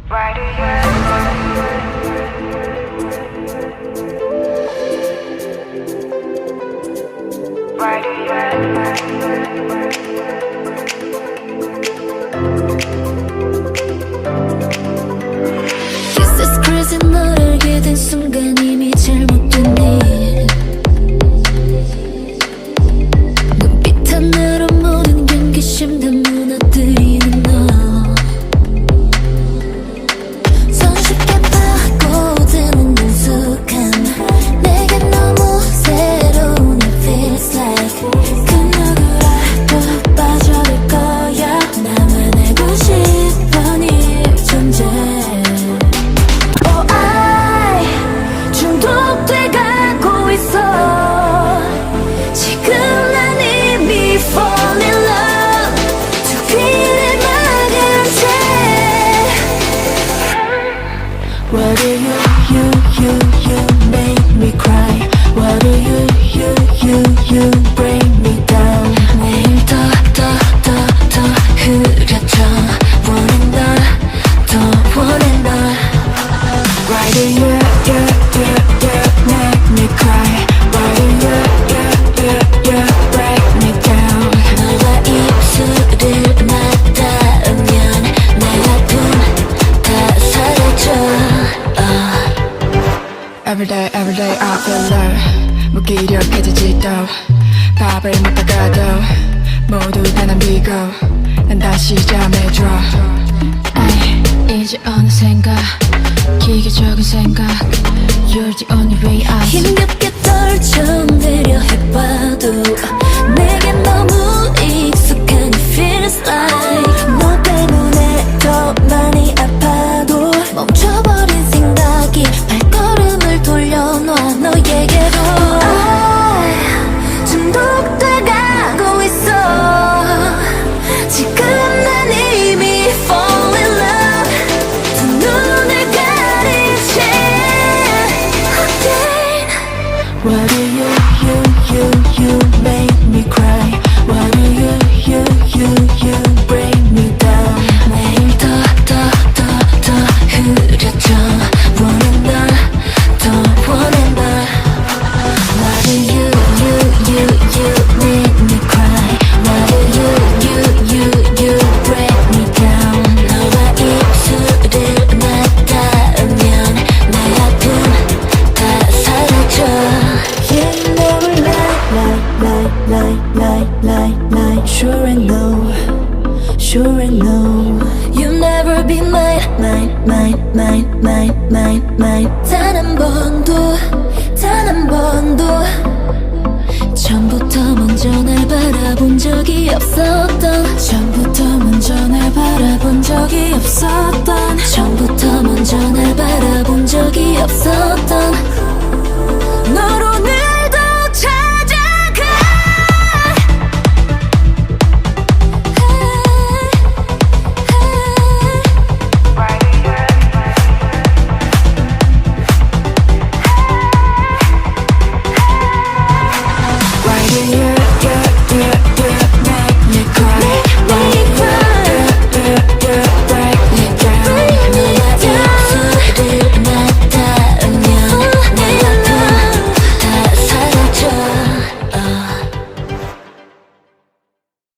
Why do you? Why do you? Yes, it's crazy. 널 알게 된 순간 이미 잘못된 일. 눈빛 하나로 모든 경계심 다 무너뜨리는 너. 손쉽게 파고드는 능숙함. 내게 너무 새로운 it feels like. 그 누구라도 빠져들 거야. 나만 알고 싶어 네 존재. Oh I 중독돼 가고 있어. 지금 난 이미 fall in love. 두 귀를 막은 채. What do you make me cry? What do you bring me down? 매일 더 흐려져. 원해 널, 더 원해 널. Why do you make me cry? Why do you break me down? 너와 입술을 맞닿으면 내 아픔 다 사라져. Everyday I feel love. 무기력해지지도 밥을 먹다가도 모두 다 남기고 난 다시 잠에 들어. 이제 어느샌가 기계적인 생각. You're the only way out. 힘겹게 떨쳐내려 해봐도 내게 너무 익숙한 it feels like. 너 때문에 더 많이 아파도 멈춰버린 생각이 발걸음을 돌려놔 너에게로. 중독돼 가고 있어. 지금 난 이미 fall in love. 두 눈을 가린 채 again. Why do you make me cry? Why do you bring me down? 매일 더 흐려져. 원해 널, 더 원해 널. Why do you make me cry? Why do you break me down? 너와 입술을 맞닿으면 내 아픔 다 사라져. Yeah, you never lie. Sure I know. You never be mine. 단 한 번도. 처음부터 먼저 날 바라본 적이 없었던. 처음부터 먼저 날 바라본 적이 없었던. 처음부터 먼저 날 바라본 적이 없었던. 너로